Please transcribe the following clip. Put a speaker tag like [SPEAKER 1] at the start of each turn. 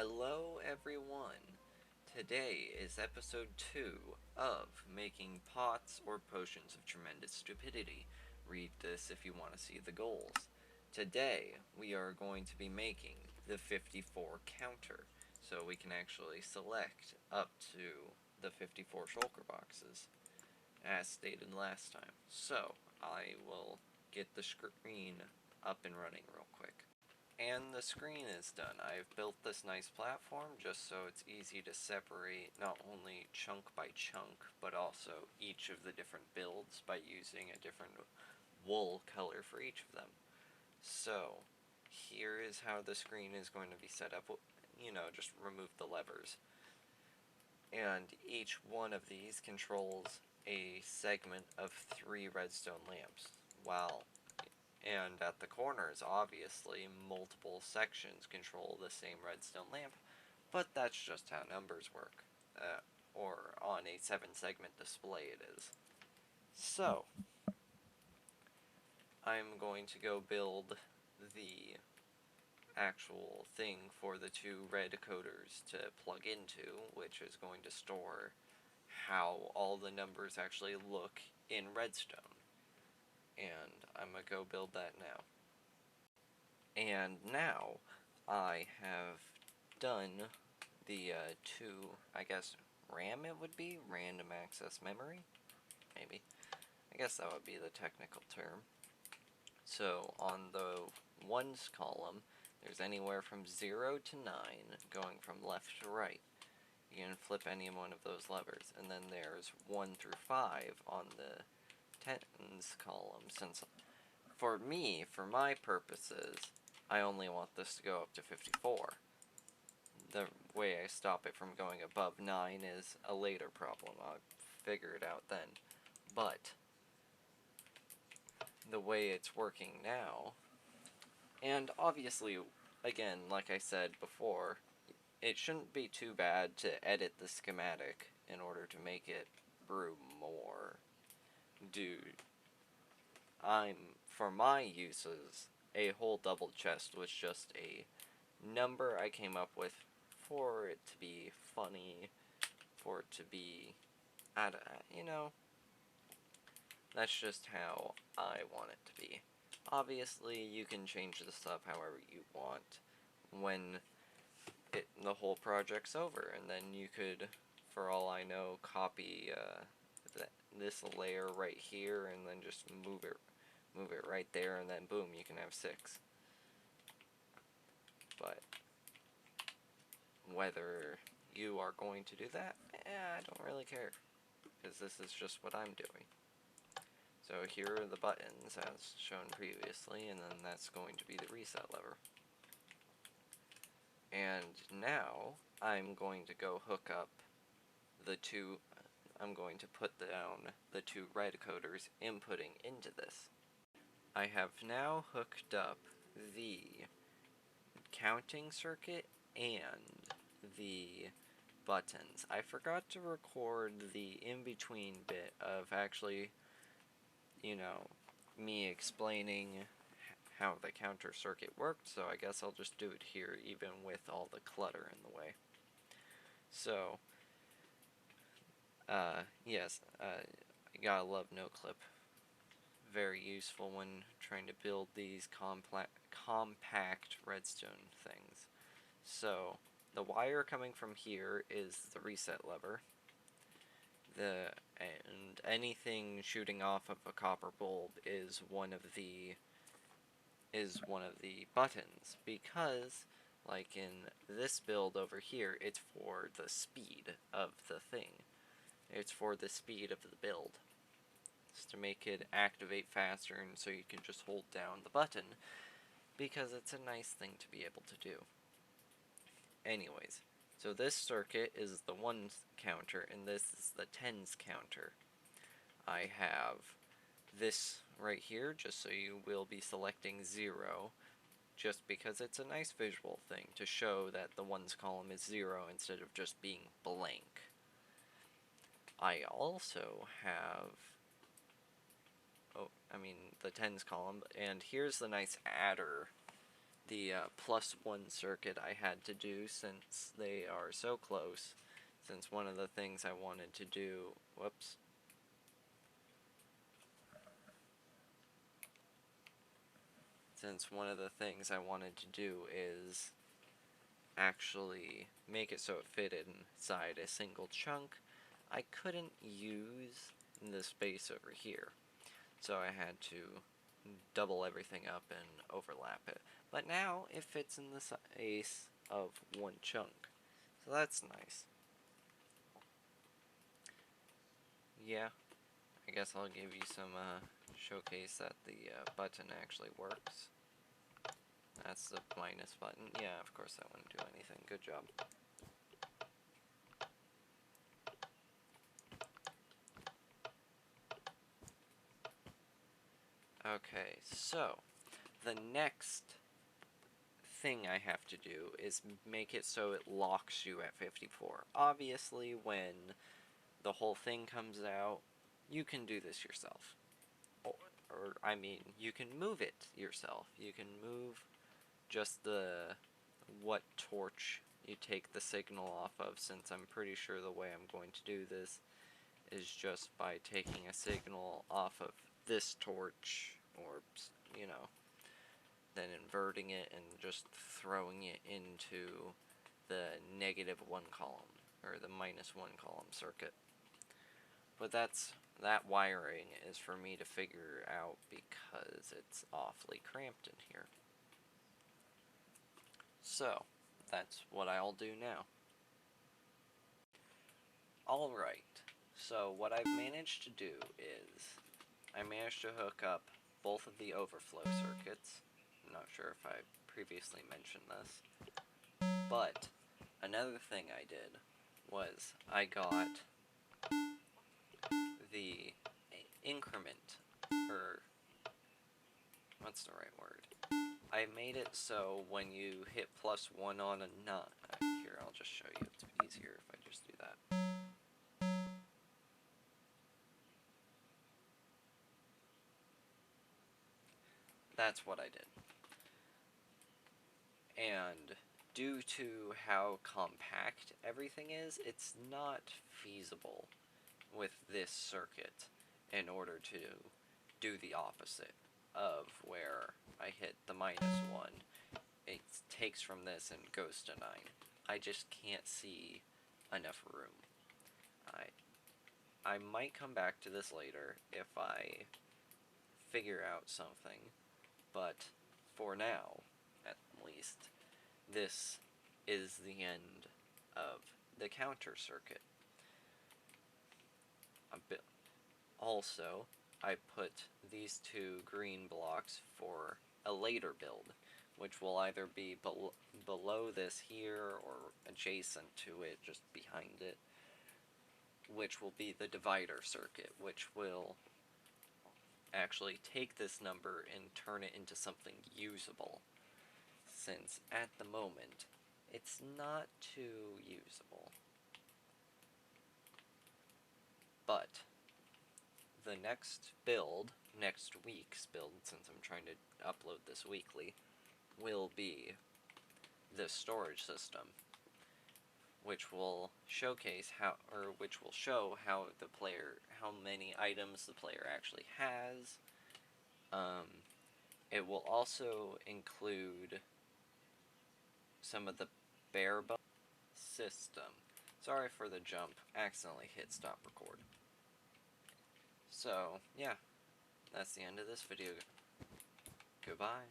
[SPEAKER 1] Hello everyone! Today is episode 2 of making pots or potions of tremendous stupidity. Read this if you want to see the goals. Today we are going to be making the 54 counter, so we can actually select up to the 54 shulker boxes, as stated last time. So I will get the screen up and running real quick. And the screen is done. I've built this nice platform just so it's easy to separate not only chunk by chunk, but also each of the different builds by using a different wool color for each of them. So, here is how the screen is going to be set up. Just remove the levers. And each one of these controls a segment of 3 redstone lamps, and at the corners, obviously, multiple sections control the same redstone lamp, but that's just how numbers work. Or on a 7-segment display it is. So, I'm going to go build the actual thing for the 2 red coders to plug into, which is going to store how all the numbers actually look in redstone. And I'm going to go build that now. And now I have done the 2, I guess, RAM it would be? Random access memory? Maybe. I guess that would be the technical term. So on the ones column, there's anywhere from 0 to 9, going from left to right. You can flip any one of those levers. And then there's 1 through 5 on the tens column, since for me, for my purposes, I only want this to go up to 54. The way I stop it from going above 9 is a later problem. I'll figure it out then. But the way it's working now, and obviously, again, like I said before, it shouldn't be too bad to edit the schematic in order to make it brew more. Dude, for my uses, a whole double chest was just a number I came up with for it to be funny, for it to be, that's just how I want it to be. Obviously, you can change this up however you want when the whole project's over, and then you could, for all I know, copy this layer right here, and then just move it right there, and then boom, you can have 6. But whether you are going to do that, I don't really care, because this is just what I'm doing. So here are the buttons as shown previously, and then that's going to be the reset lever. And now I'm going to go hook up I'm going to put down the 2 red coders inputting into this. I have now hooked up the counting circuit and the buttons. I forgot to record the in-between bit of actually, me explaining how the counter circuit worked, so I guess I'll just do it here even with all the clutter in the way. So, yes, you gotta love NoClip. Very useful when trying to build these compact redstone things. So, the wire coming from here is the reset lever. And anything shooting off of a copper bulb is one of the buttons, because like in this build over here, it's for the speed of the thing. It's for the speed of the build. It's to make it activate faster, and so you can just hold down the button, because it's a nice thing to be able to do. Anyways, so this circuit is the ones counter, and this is the tens counter. I have this right here, just so you will be selecting 0, just because it's a nice visual thing to show that the ones column is 0 instead of just being blank. I also have, the tens column, and here's the nice adder the +1 circuit I had to do since they are so close. Since one of the things I wanted to do, whoops. Since one of the things I wanted to do is actually make it so it fit inside a single chunk, I couldn't use the space over here. So I had to double everything up and overlap it. But now it fits in the space of one chunk. So that's nice. Yeah, I guess I'll give you some showcase that the button actually works. That's the minus button. Yeah, of course that wouldn't do anything. Good job. Okay, so the next thing I have to do is make it so it locks you at 54. Obviously, when the whole thing comes out, you can do this yourself. Or I mean, you can move it yourself. You can move just what torch you take the signal off of, since I'm pretty sure the way I'm going to do this is just by taking a signal off of this torch, or, you know, then inverting it and just throwing it into the -1 column, or the -1 column circuit. But that wiring is for me to figure out because it's awfully cramped in here. So, that's what I'll do now. Alright, so what I've managed to do is, I managed to hook up both of the overflow circuits. I'm not sure if I previously mentioned this, but another thing I did was I got the increment, or what's the right word? I made it so when you hit +1 on a nut, here I'll just show you, it's easier if I just do that. That's what I did. And due to how compact everything is, it's not feasible with this circuit in order to do the opposite of where I hit the -1. It takes from this and goes to 9. I just can't see enough room. I might come back to this later if I figure out something, but for now, at least, this is the end of the counter circuit. Also, I put these 2 green blocks for a later build, which will either be below this here or adjacent to it, just behind it, which will be the divider circuit, which will actually take this number and turn it into something usable, since at the moment it's not too usable. But the next build, next week's build, since I'm trying to upload this weekly, will be the storage system, which will showcase which will show how many items the player actually has. It will also include some of the bare bones system. Sorry for the jump, accidentally hit stop record. So, yeah, that's the end of this video. Goodbye.